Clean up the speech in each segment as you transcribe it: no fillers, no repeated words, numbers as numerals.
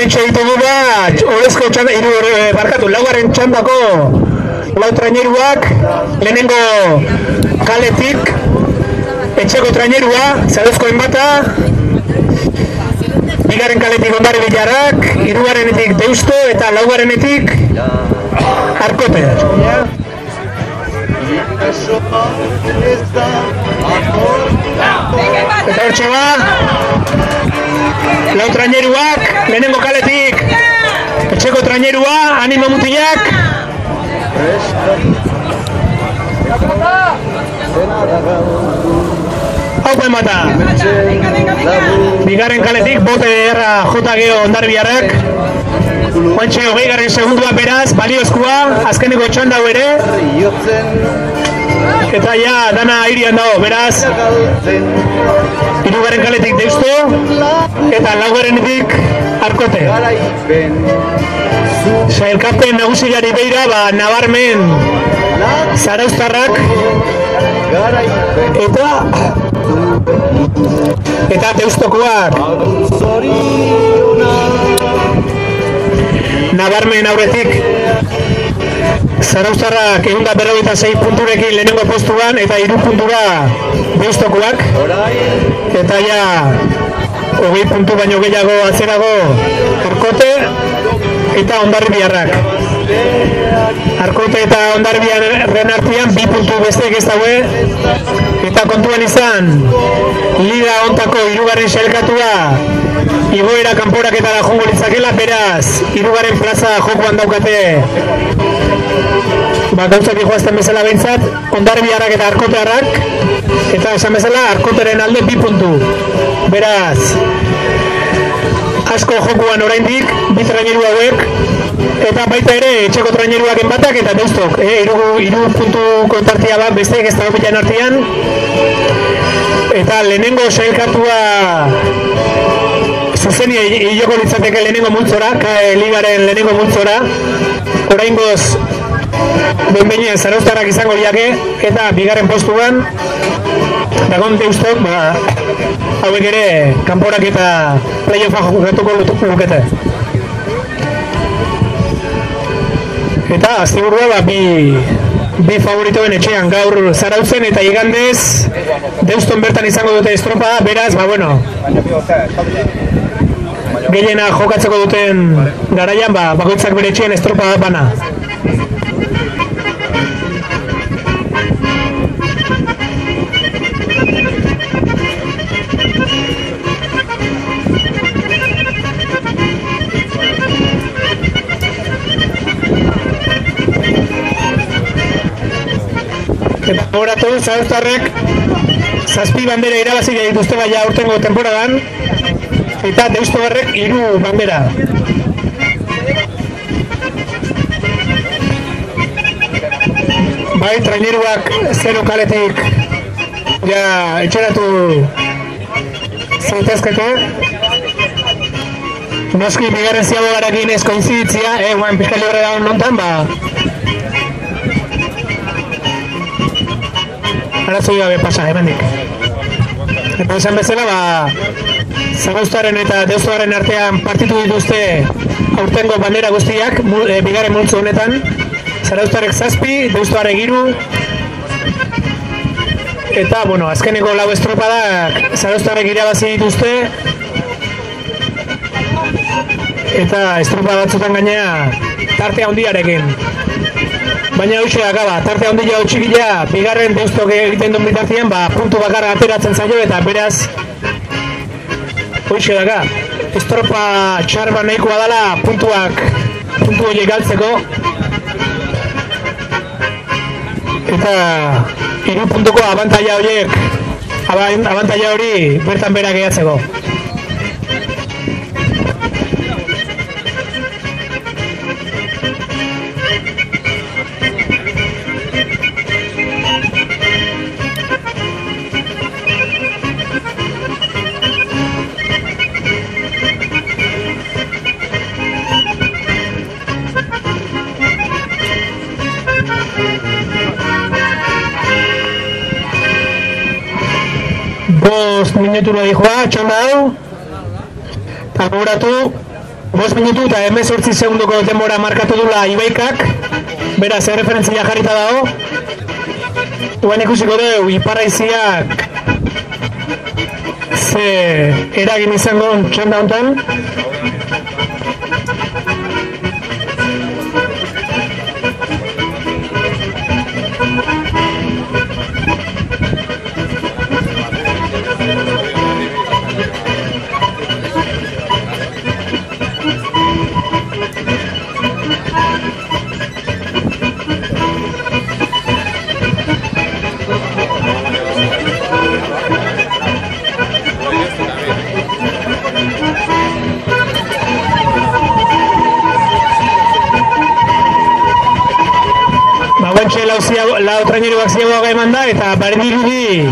Horintxe ditugu bat, horrezko txanda, barkatu, laugarren txandako lau traineruak, lehenengo kaletik, etxeko trainerua, zarezkoen bata, bigarren kaletik Ondare Bilarrak, hirugarrenetik Deusto eta laugarrenetik Arkote. Eta hortxe ba, lau traineruak, lehenengo kaletik, etxeko trainerua, animo mutilak. Haupa emata. Bigarren kaletik, bote erra J. Geo Ondare Bilarrak. Oantxe, 20. segundua beraz, baliozkoa, azkeneko txanda hau ere. Eta ja, dana irian dago, beraz. Hirugarren kaletik Deusto, eta laugarrenetik Arkote. Sailkapen nagusiari beira, nabarmen Zarauztarrak eta Deustokoak. Nabarmen aurretik Zarauztarrak 146 punturekin lehenengo postuan eta 3 puntura Deustokoak. Eta ja 20 puntu baino gehiago atzerago Arkote eta Ondare Bilarrak. Arkote eta Ondare Bilarren artean 2 puntu besteek ez daue. Eta kontuan izan, liga ontako hirugarren sailkatua igoera kanporaketara joango litzakela, beraz, hirugarren plaza jokoan daukate. Gauzak joazten bezala behintzat, Ondare Bilarrak eta Arkotearrak, eta esan bezala Arkoteren alde 2 puntu. Beraz, asko jokoan oraindik, 2 traineru hauek, eta baita ere etxeko traineruak enbatak eta Deustok. 3 puntu kontartia bat besteek ez dago bilan artean. Eta lehenengo sailkatua zuzenia hiloko litzateke lehenengo multzora, ligaren lehenengo multzora. Oraingoz behin-behinean Zarauztarrak izango liake, eta bigarren postuan dagon Deustok, hauek ere kanporak eta playoffa jokatuko lukete. Eta asteburua bi favoritoen etxean gaur Zarautzen eta igandez Deuston bertan izango dute estropa, beraz, gehiena jokatzeko duten garaian, bakoitzak bere etxean estropa bana. Eta horatu, Zarauztarrek 7 bandera irabazi dituzte baina aurtengo temporadan, eta Deustogarrek 3 bandera. Bai, traineruak 0 kaletik etxeratu zaitezkete. Noski bigarren ziabogarakin ez koinziditzia, guain pizkali horrela nontan, arazoi gabe pasa, hemendik. Eta esan bezala, Zarauztarren eta Deustogarren artean partitu dituzte aurtengo bandera guztiak, bigarren multzo honetan. Zarauztarrek 7, Deustogarrek 3. Eta, azkeneko lau estropadak Zarauztarrek irabazi dituzte. Eta estropa batzutan gainea tartea handiarekin. Baina hoxe akaba, tartea handia txikila, bigarren Deustok egiten duen bitartien, puntu bakarra ateratzen zaio eta beraz hoxe daka. Estropa txarba nahikoa dela puntu horiek galtzeko. Eta 3 puntuko abantaila hori bertan bera gehiatzeko. Bost minutura dijoa, txanda hau. Eta gogoratu, 5 minutu eta 18 segunduko denbora markatu dula Ibaikak, beraz erreferentzia jarrita dago. Duen ikusiko dugu Iparraiziak ze eragin izango txanda honetan. Guantxe lau traineruak ziagoa eman da eta barendirudi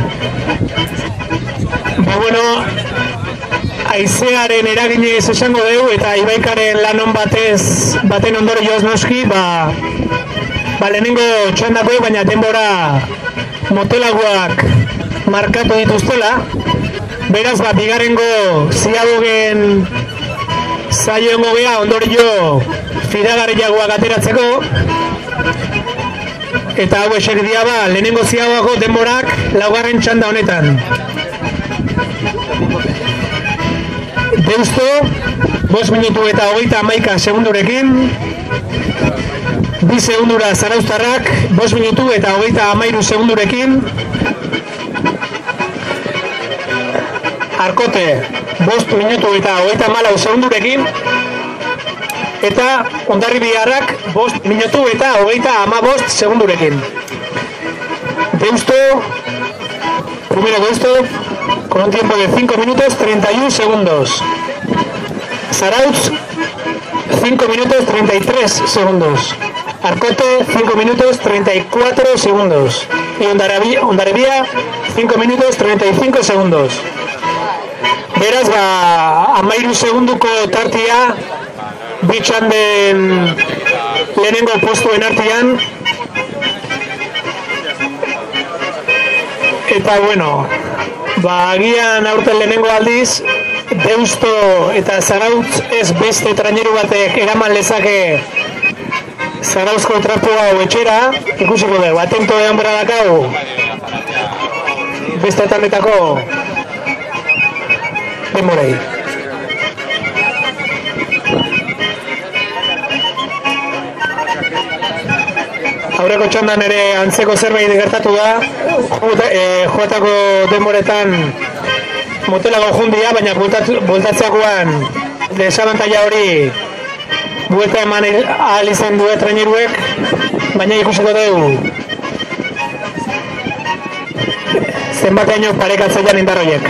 aizearen eraginez esango dugu eta Ibaikaren lanon baten ondori joz noski lehenengo txandako baina denbora motelagoak markatu dituztela, beraz bigarrengo ziagogen zaioen gogea ondorio fidagarriagoak ateratzeko. Eta hau esek dia lehenengo ziagoako denborak laugarren txanda honetan. Deusto, 5 minutu eta 31 segundurekin. 2 segundura Zarauztarrak, 5 minutu eta 33 segundurekin. Arkote, 5 minutu eta 34 segundurekin. Eta Hondarribiarrak 5 minutu eta 35 segundurekin. Deusto, primero Deusto, con un tiempo de 5 minutos 31 segundos. Zarautz, 5 minutos 33 segundos. Arcote, 5 minutos 34 segundos. Y Hondarribia, 5 minutos 35 segundos. Beraz, 13 segunduko tartia, bitxanden lehenengo postuen artean. Eta agian aurten lehenengo aldiz Deusto eta Zarautz ez beste traineru batek eraman lezake Zarauzko trapo hau etxera. Ikusiko dugu, atento egon bera dakau beste etarretako denborei. Aurreko txandan ere antzeko zerbait gertatu da, joatako denboretan motelago jundia, baina bueltatzeakoan desabantaila hori buelta eman ahal izan due traineruek, baina ikusiko dugu zenbateaino parekatzaian indarroiek.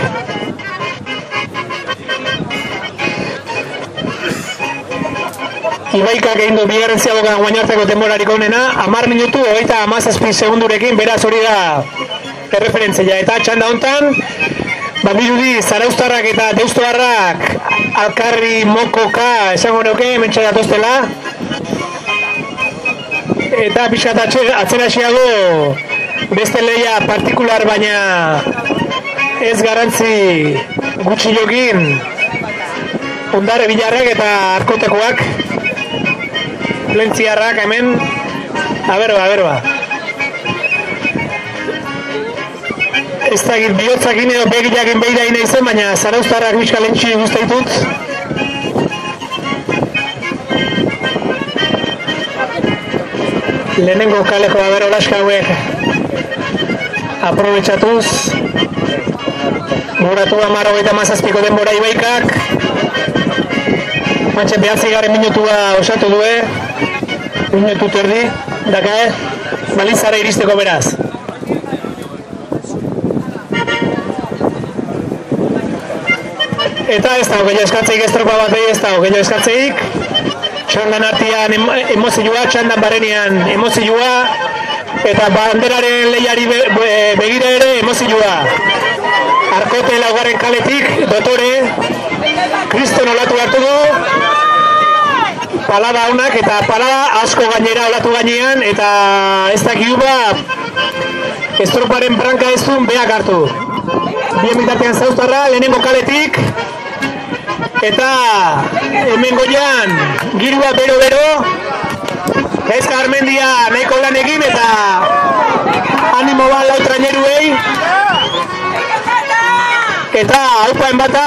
Ibaikak egin du bigarren ziagogan guainarteko denborarik onena, 10 minutu 37 segundurekin, beraz hori da erreferentzia. Eta txanda honetan, badirudi Zarauztarrak eta Deustoarrak alkarri mokoka esango neuke hementxe datoztela. Eta pixkat atzera xiago beste lehia partikular baina ez garrantzi gutxi jokin Hondarribiarrak eta Arkotekoak. Plentziarrak hemen, aberba. Ez da bihotzakin edo begilakin behira ina izen, baina Zarauztarrak bizka lentsi guztaitut. Lehenengo kaleko olaska hauek aprobetxatuz. Moratu 37 denbora Ibaikak. Mantxe 9 minutua osatu due. Minutu terdi, dakae, balizara iristeko beraz. Eta ez dago gehiago eskatzeik, ez tropa bat ez dago gehiago eskatzeik. Txandan artian emozioa, txandan barenean emozioa, eta banderaren lehiari begira ere emozioa. Arkote laugarren kaletik, dotore, Kriston olatu hartu du, palada honak eta palada asko gainera olatu gainean, eta ez dakigu estroparen branka ez duen beak hartu. Bien bitartean Zarauztarra, lehenengo kaletik, Eta hemen goian girua bero-bero, Gaizka Garmendia nahiko lan egin eta animo bat lau traineruei. Eta haupaen bata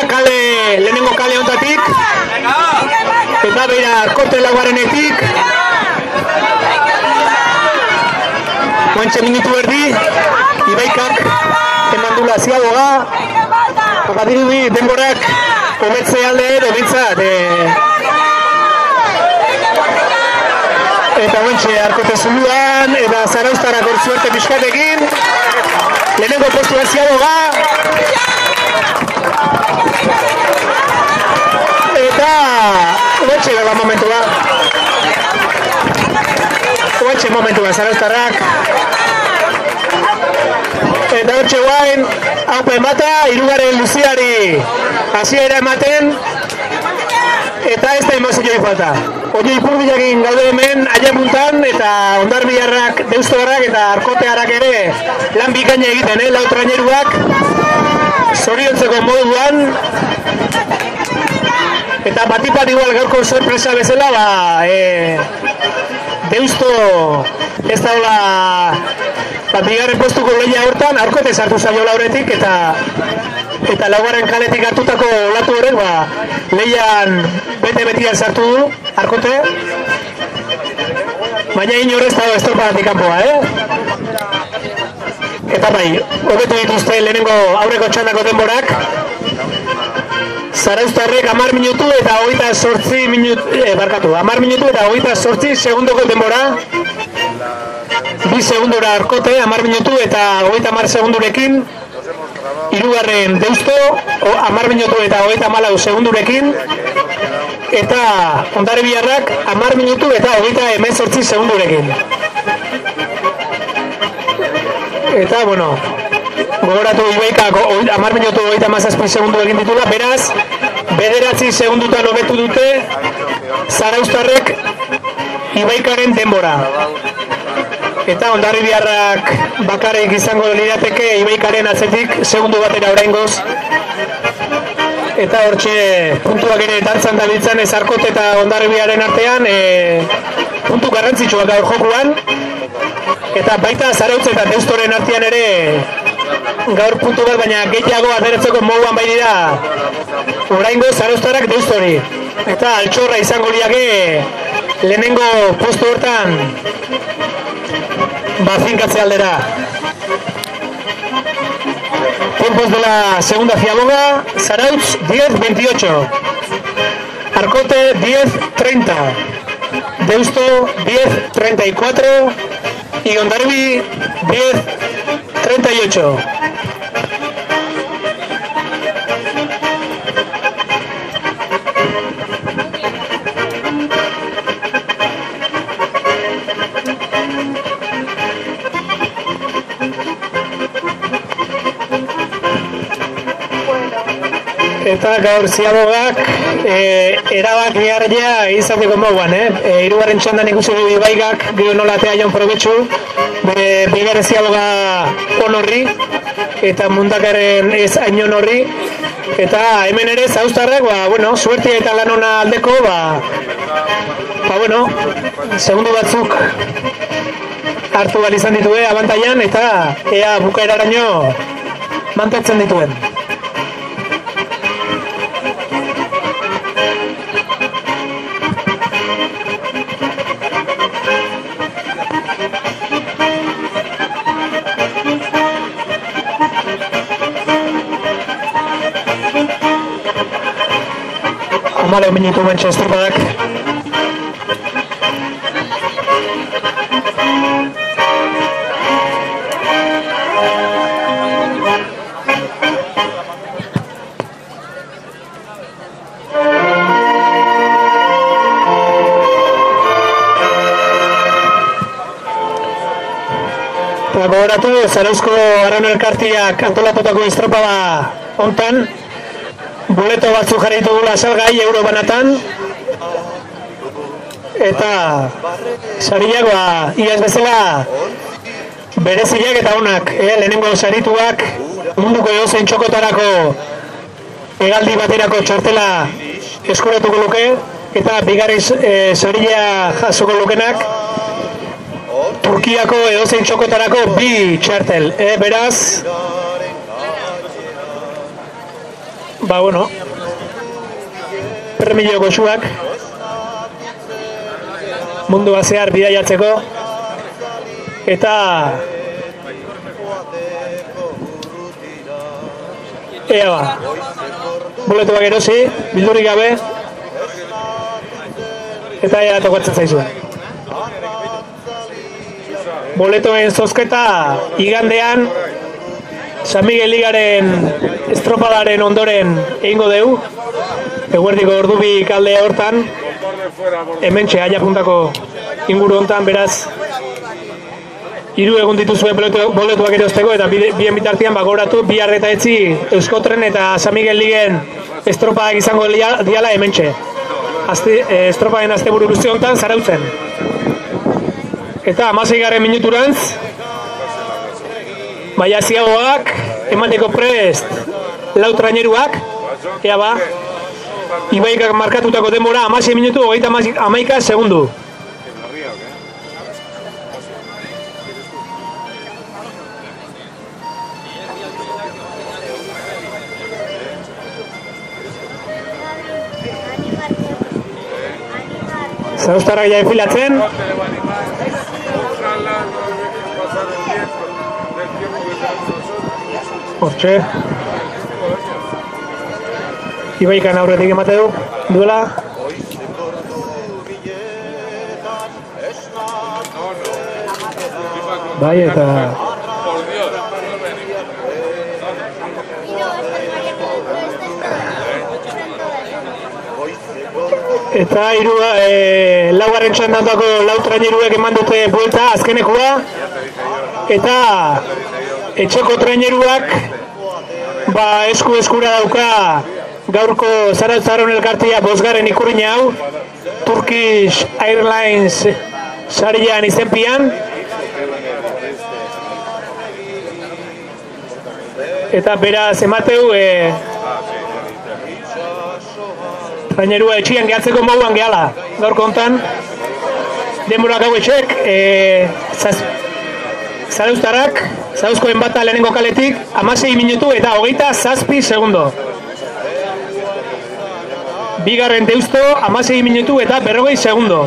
lehenengo kale hontatik, eta beira Arkote laugarenetik. Guantxe minutu erdi, Ibaikak eman dula Ziaboga, badirudi denborak hobetze alde edo bintzat. Eta guantxe Arkote zuluan, eta Zarauztarrak hor suerte pixkatekin. Lehenengo postua Ziaboga. Eta guantxe gaba momentua. Guantxe momentua Zarauztarrak. Eta hortxe guain, haupen bata, irugaren luziari hasiera ematen, eta ez da emozioi falta. Oio ipurdiakin gaude hemen, aiapuntan, eta Hondarbiarrak, Deustoarrak eta Arkotearrak ere lan bikaina egiten, lau traineruak, zoriontzeko moduan, eta batipat igual gaurko sorpresa bezala, Deusto ez daula bigarren postuko lehia hortan, Arkote sartu zaio lauretik, eta laugarren kaletik hartutako olatu horrek, lehian bete-betian sartu du, Arkote. Baina inorez dago estropadatik kanpoa, Eta bai, hobetu dituzte lehenengo aurreko txandako denborak. Zarauztarrek 10 minutu eta 28 minutu, 10 minutu eta 28 segundoko denbora. 2 segundura Arkote, 10 minutu eta 30 segundurekin. Hirugarren Deusto, 10 minutu eta 34 segundurekin. Eta Hondarbiarrak 10 minutu eta 38 segundurekin. Eta, bueno, gogoratu Ibaikak 10 minutu 37 segundu egin ditula, beraz, 9 segundutan hobetu dute Zarauztarrek Ibaikaren denbora. Eta Hondarbiarrak bakarrik izango lirateke Ibaikaren atzetik segundu batera oraingoz. Eta hortxe puntuak ere dantzan dabiltzan ez Arkote eta Hondarbiaren artean puntu garrantzitsuak gaur jokuan. Eta baita Zarautz eta Deustoren artean ere gaur puntu bat, baina gehiago ateratzeko moduan bai dira oraingo Zarauztarrak Deustori. Eta altxorra izango liake lehenengo postu hortan finkatze aldera. Tiempos de la segunda Ziaboga, Zarautz 10:28, Arkote 10:30, Deusto 10:34 y Hondarbi 10:38. Eta gaur Ziabogak erabakigarria izateko moduan, hirugarren txandan ikusi du Ibaikak gero nola atea jon probetxu, bere bigarren Ziaboga on horri, eta Mundakaren ez ainon horri, eta hemen ere Zarauztarrak, suertia eta lan ona aldeko, segundu batzuk hartu behar izan ditue abantailan, eta ea bukaeraraino mantentzen dituen. Amale minutu mentxe estropadak. Gogoratu, Zarauzko Arraun Elkartiak antolatutako estropada hontan, boleto batzuk jarri ditugula salgai euro banatan, eta sariak iaz bezala bereziak eta onak, lehenengo sarituak munduko edozein txokotarako hegaldi baterako txartela eskuratuko luke, eta bigarren saria jasoko lukenak Turkiako edozein txokotarako 2 txartel. Beraz, bueno, premio goxuak mundua zehar bidaiatzeko, eta ea ba, boletuak erosi, bildurik gabe, eta ea tokatzen zaizuen. Boletuen zozketa igandean San Miguel Ligaren estropadaren ondoren egingo dugu, eguerdiko ordubi kalde hortan, hementxe aia puntako inguru hontan, beraz 3 egun dituzue boletuak erosteko, eta bien bitartean bagoratu bihar eta etzi Euskotren eta San Miguel Ligen estropadak izango diala hementxe. Estropaden asteburu guzti hontan Zarautzen. Eta 16. minuturantz Baiaziagoak emateko prest 4 traineruak, ea ba, Ibaikak markatutako denbora 16 minutu 31 segundu. Zarauztarrak ja enfilatzen. Hortxe. Ibaikan aurretik emate duela. Bai, eta laugarren txandandako 4 traineruek eman dute buelta azkenekua, eta etxeko traineruak esku eskura dauka gaurko Zarautzaron elkartia 5. ikurrina hau, Turkish Airlines sarian izenpian, eta beraz emateu trainerua etxian gehatzeko moduan gehala gaurko hontan. Denborak hauetxek Zarauztarrak, Zarauzkoen bata lehenengo kaletik 16 minutu eta 27 segundo. Bigarren Deusto 16 minutu eta 40 segundo.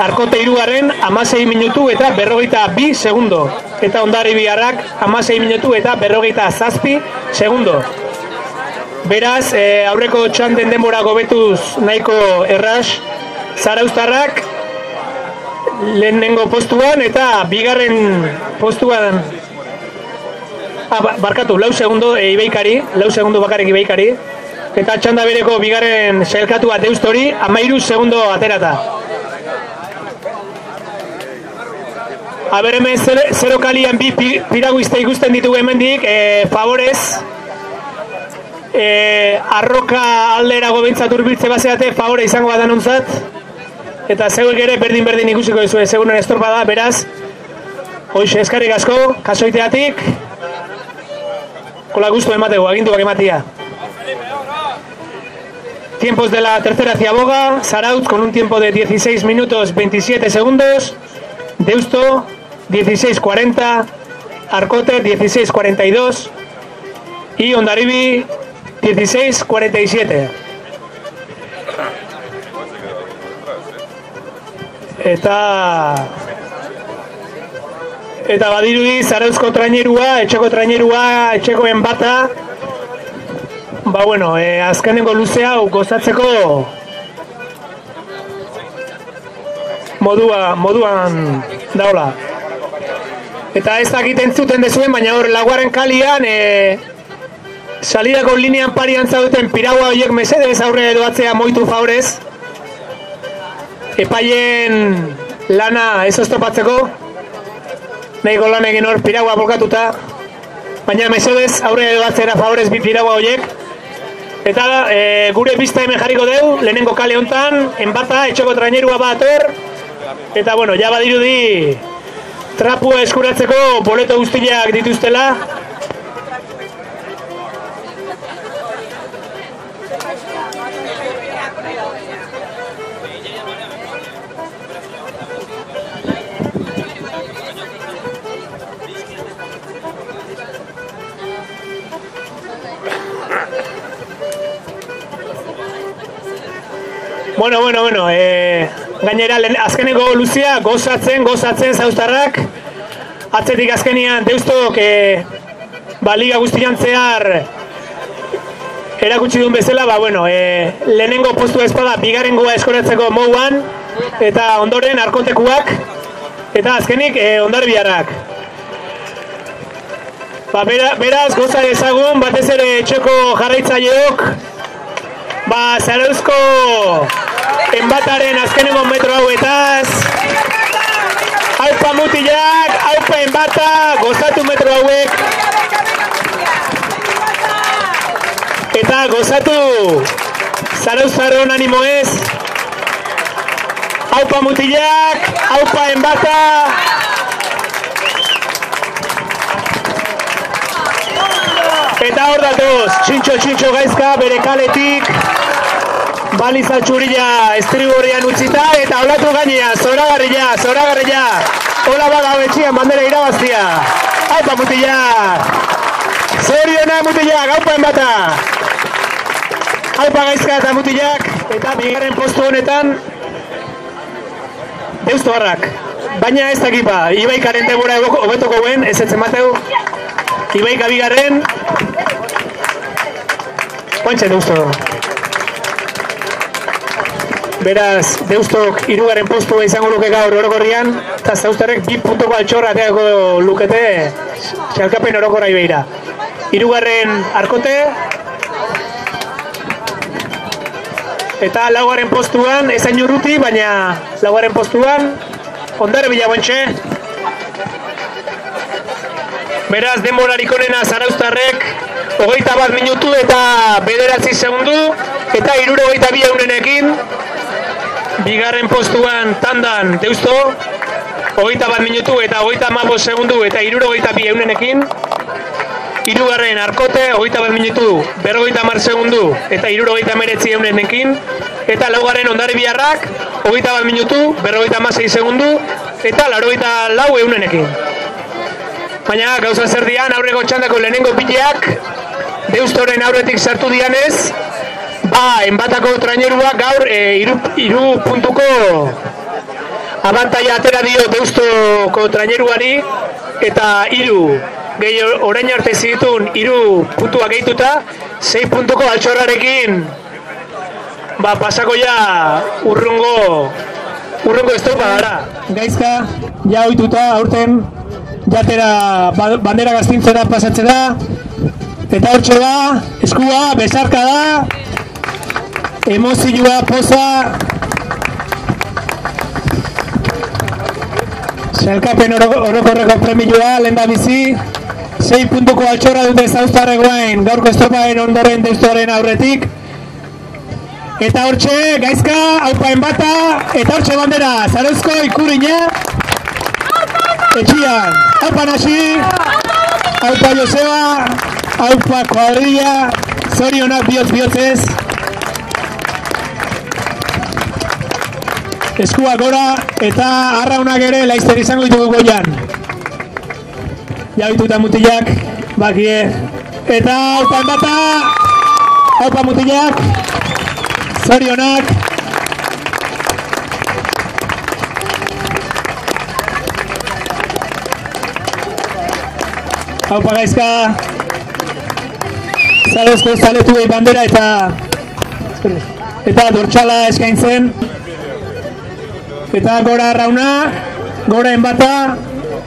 Arkote hirugarren 16 minutu eta 42 segundo. Eta Hondarribiarrak 16 minutu eta 47 segundo. Beraz, aurreko txanden denbora gobetuz nahiko erraz, Zarauztarrak lehenengo postuan eta bigarren postuan barkatu, 4 segundo Ibaikari, 4 segundo bakarrik Ibaikari, eta txanda bereko bigarren sailkatua Deustori 13 segundo aterata. Aber hemen zero kalian 2 piraguizte ikusten ditugu hemendik, favorez, arroka alderago behintzat urbiltze bazeate favore izango badan ontzat, eta zeuek ere berdin ikusiko duzue segunen estorpada, beraz, hoxe eskarrik asko, kasoiteatik, kola gustu emategu, aginduak ematia. Tiempos de la tercera ciaboga, Zarautz con un tiempo de 16 minutos 27 segundos, Deusto 16:40, Arkote 16:42 y Hondarribi 16:47. Eta badirudi Zarauzko trainerua, etxeko trainerua, etxekoen bata, bueno, azkenengo luze hau gozatzeko moduan daula. Eta ez dakit entzuten dezuen, baina hor laugarren kalian salidako linean parian zaudeten piragua horiek mesedez aurre doatzea moitu favorez. Epaien lana ez oztopatzeko, nahiko lan egin hor piragua bolkatuta, baina mesedez aurre doatzera favorez bi piragua horiek. Eta gure pista hemen jarriko dugu, lehenengo kale hontan, enbata, etxeko trainerua bat hor, eta bueno, ja badirudi trapua eskuratzeko boleto guztiak dituztela. Bueno, gainera azkeneko luzia gozatzen zauztarrak. Atzetik azkenian deustok liga guztian zehar erakutsi duen bezala, lehenengo postu espada bigarrengoa eskoratzeko mouan, eta ondoren arkotekuak, eta azkenik ondarbiarrak. Beraz, goza dezagun, batez ere etxeko jarraitzaileok, Zarauzko enbataren azkenengo metro hauetaz, haupa mutilak, haupa enbata, gozatu metro hauek, eta gozatu Zarauzarron animoez, haupa mutilak, haupa enbata, eta hor datoz, txintxo gaizka bere kaletik, baliza txurila estriborian utzita, eta olatu gainean, zoragarria, hola baga betxian bandera irabaztia. Haupa mutilak, zoriona mutilak, haupa enbata. Haupa gaizka eta mutilak, eta bigarren postu honetan, Deustoarrak. Baina ez dakipa, Ibaikaren denbora hobetoko guen, ez mateu. Ibaika bigarren, oantxe Deusto. Beraz, Deustok hirugarren postua izango luke gaur orokorrian, eta Zauztarrek 2 puntuko altxorra ateako lukete txalkapen orokorra Ibeira. Hirugarren Arkote, eta laugarren postuan, ezain urruti, baina laugarren postuan, Ondarbila bontxe. Beraz, denborarik onena Zarauztarrek, 21 minutu eta 9 segundu, eta 62 eurenekin. Bigarren postuan tandan Deusto, 21 minutu eta 35 segundu eta 62 eurenekin. Hirugarren Arkote, 21 minutu, 50 segundu eta 69 eurenekin. Eta laugarren Ondarbiarrak, 21 minutu, 56 segundu eta 84 eurenekin. Baina gauza zer dian, aurreko txandako lehenengo bileak, Deustoren aurretik sartu dianez, enbatako trainerua gaur 3 puntuko abantaia atera dio Deustoko traineruari, eta 3 gehi orain arte zitun 3 puntua gehituta, 6 puntuko altxorrarekin pasako ja urrungo estropa dara. Gaizka, ja ohituta aurten jatera bandera gaztintzera pasatzen da, eta hortxe da, eskua, besarka da, emozioa, poza, sailkapen orokorreko premioa, lehen da bizi, 6 puntuko altxorra dute Zauztarregoen gaurko estroparen ondoren Deustoaren aurretik, eta hortxe, gaizka, haupa enbata, eta hortxe bandera, Zarauzko ikurina, etxian, haupa nasi, haupa Joseba, haupa kuadrilla, zorionak bihotz-bihotzez, eskua gora, eta arraunak ere laizter izango ditugu goian. Jabituta mutilak, bakie, eta haupa enbata, haupa mutilak, zorionak, haupa gaizka, Zarauzko zaletuei bandera eta dortxala eskaintzen, eta gora arrauna, gora enbata,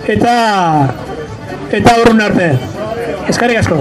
eta urrun arte. Eskerrik asko.